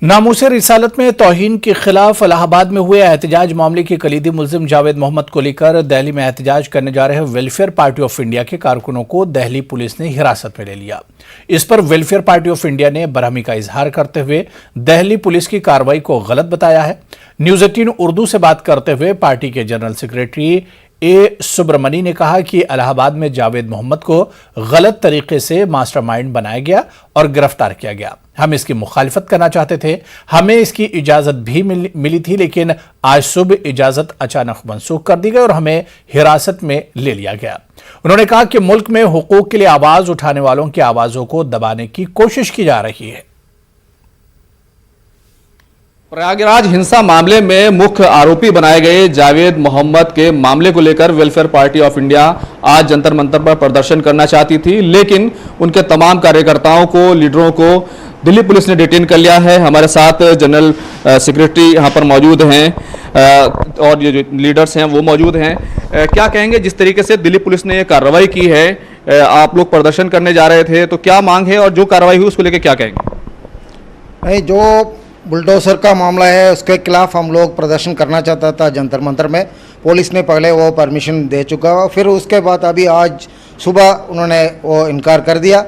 नामूसे रिसालत में तौहीन के खिलाफ इलाहाबाद में हुए एहतजाज मामले के कलीदी मुल्जिम जावेद मोहम्मद को लेकर दिल्ली में एहतजाज करने जा रहे वेलफेयर पार्टी ऑफ इंडिया के कारकुनों को दिल्ली पुलिस ने हिरासत में ले लिया। इस पर वेलफेयर पार्टी ऑफ इंडिया ने बरहमी का इजहार करते हुए दिल्ली पुलिस की कार्रवाई को गलत बताया है। न्यूज 18 उर्दू से बात करते हुए पार्टी के जनरल सेक्रेटरी ए सुब्रमणी ने कहा कि इलाहाबाद में जावेद मोहम्मद को गलत तरीके से मास्टरमाइंड बनाया गया और गिरफ्तार किया गया। हम इसकी मुखालिफत करना चाहते थे, हमें इसकी इजाजत भी मिली थी, लेकिन आज सुबह इजाजत अचानक मनसूख कर दी गई और हमें हिरासत में ले लिया गया। उन्होंने कहा कि मुल्क में हुकूक के लिए आवाज उठाने वालों की आवाजों को दबाने की कोशिश की जा रही है। प्रयागराज हिंसा मामले में मुख्य आरोपी बनाए गए जावेद मोहम्मद के मामले को लेकर वेलफेयर पार्टी ऑफ इंडिया आज जंतर मंतर पर प्रदर्शन करना चाहती थी, लेकिन उनके तमाम कार्यकर्ताओं को, लीडरों को दिल्ली पुलिस ने डिटेन कर लिया है। हमारे साथ जनरल सेक्रेटरी यहाँ पर मौजूद हैं और ये जो लीडर्स हैं वो मौजूद हैं। क्या कहेंगे, जिस तरीके से दिल्ली पुलिस ने ये कार्रवाई की है, आप लोग प्रदर्शन करने जा रहे थे, तो क्या मांग है और जो कार्रवाई हुई उसको लेकर क्या कहेंगे? नहीं, जो बुलडोजर का मामला है उसके खिलाफ हम लोग प्रदर्शन करना चाहता था जंतर मंतर में। पुलिस ने पहले वो परमिशन दे चुका है, फिर उसके बाद अभी आज सुबह उन्होंने वो इनकार कर दिया।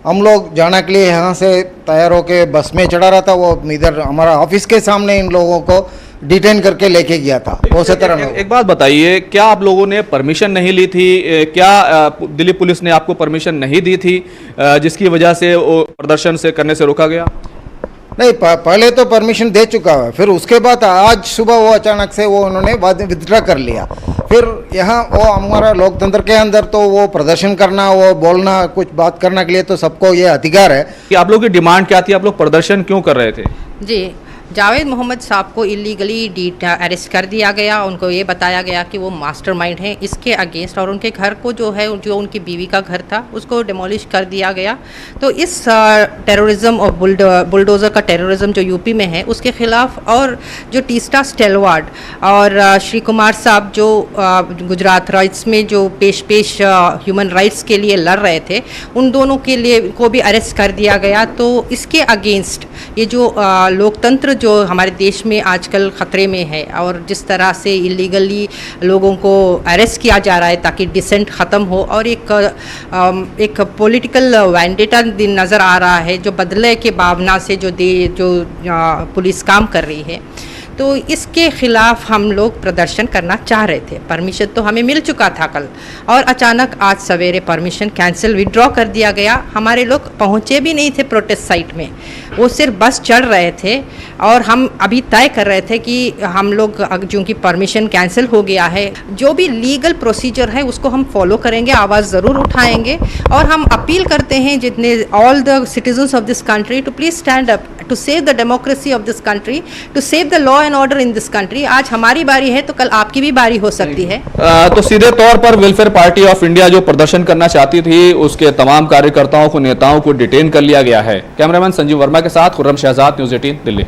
हम लोग जाने के लिए यहाँ से तैयार होकर बस में चढ़ा रहा था, वो इधर हमारा ऑफिस के सामने इन लोगों को डिटेन करके लेके गया था। उसी तरह एक बात बताइए, क्या आप लोगों ने परमिशन नहीं ली थी? क्या दिल्ली पुलिस ने आपको परमिशन नहीं दी थी जिसकी वजह से वो प्रदर्शन से करने से रोका गया? नहीं, पहले तो परमिशन दे चुका है, फिर उसके बाद आज सुबह वो अचानक से वो उन्होंने विथड्रॉ कर लिया। फिर यहाँ वो हमारा लोकतंत्र के अंदर तो वो प्रदर्शन करना, वो बोलना, कुछ बात करने के लिए तो सबको ये अधिकार है। कि आप लोगों की डिमांड क्या थी? आप लोग प्रदर्शन क्यों कर रहे थे? जी, जावेद मोहम्मद साहब को इलीगली अरेस्ट कर दिया गया। उनको ये बताया गया कि वो मास्टरमाइंड हैं इसके अगेंस्ट, और उनके घर को जो है, जो उनकी बीवी का घर था, उसको डिमोलिश कर दिया गया। तो इस टेररिज्म और बुलडोज़र का टेररिज्म जो यूपी में है उसके खिलाफ, और जो टीस्टा स्टेलवार्ड और श्री कुमार साहब जो गुजरात राइट्स में जो पेश ह्यूमन राइट्स के लिए लड़ रहे थे, उन दोनों के लिए को भी अरेस्ट कर दिया गया। तो इसके अगेंस्ट ये जो लोकतंत्र जो हमारे देश में आजकल ख़तरे में है, और जिस तरह से इलीगली लोगों को अरेस्ट किया जा रहा है ताकि डिसेंट ख़त्म हो, और एक पॉलिटिकल वैंडेटा नज़र आ रहा है जो बदले के भावना से जो पुलिस काम कर रही है, तो इसके ख़िलाफ़ हम लोग प्रदर्शन करना चाह रहे थे। परमिशन तो हमें मिल चुका था कल, और अचानक आज सवेरे परमिशन कैंसिल, विड्रॉ कर दिया गया। हमारे लोग पहुँचे भी नहीं थे प्रोटेस्ट साइट में, वो सिर्फ बस चढ़ रहे थे, और हम अभी तय कर रहे थे कि हम लोग चूँकि परमिशन कैंसिल हो गया है, जो भी लीगल प्रोसीजर है उसको हम फॉलो करेंगे, आवाज़ ज़रूर उठाएंगे। और हम अपील करते हैं जितने all the citizens of this country to please stand up to save the democracy of this country, to save the law and order in this country. आज हमारी बारी है तो कल आपकी भी बारी हो सकती है। तो सीधे तौर पर वेलफेयर पार्टी ऑफ इंडिया जो प्रदर्शन करना चाहती थी, उसके तमाम कार्यकर्ताओं को, नेताओं को डिटेन कर लिया गया है। कैमरामैन संजीव वर्मा के साथ खुर्रम शहजाद, न्यूज़ 18 दिल्ली।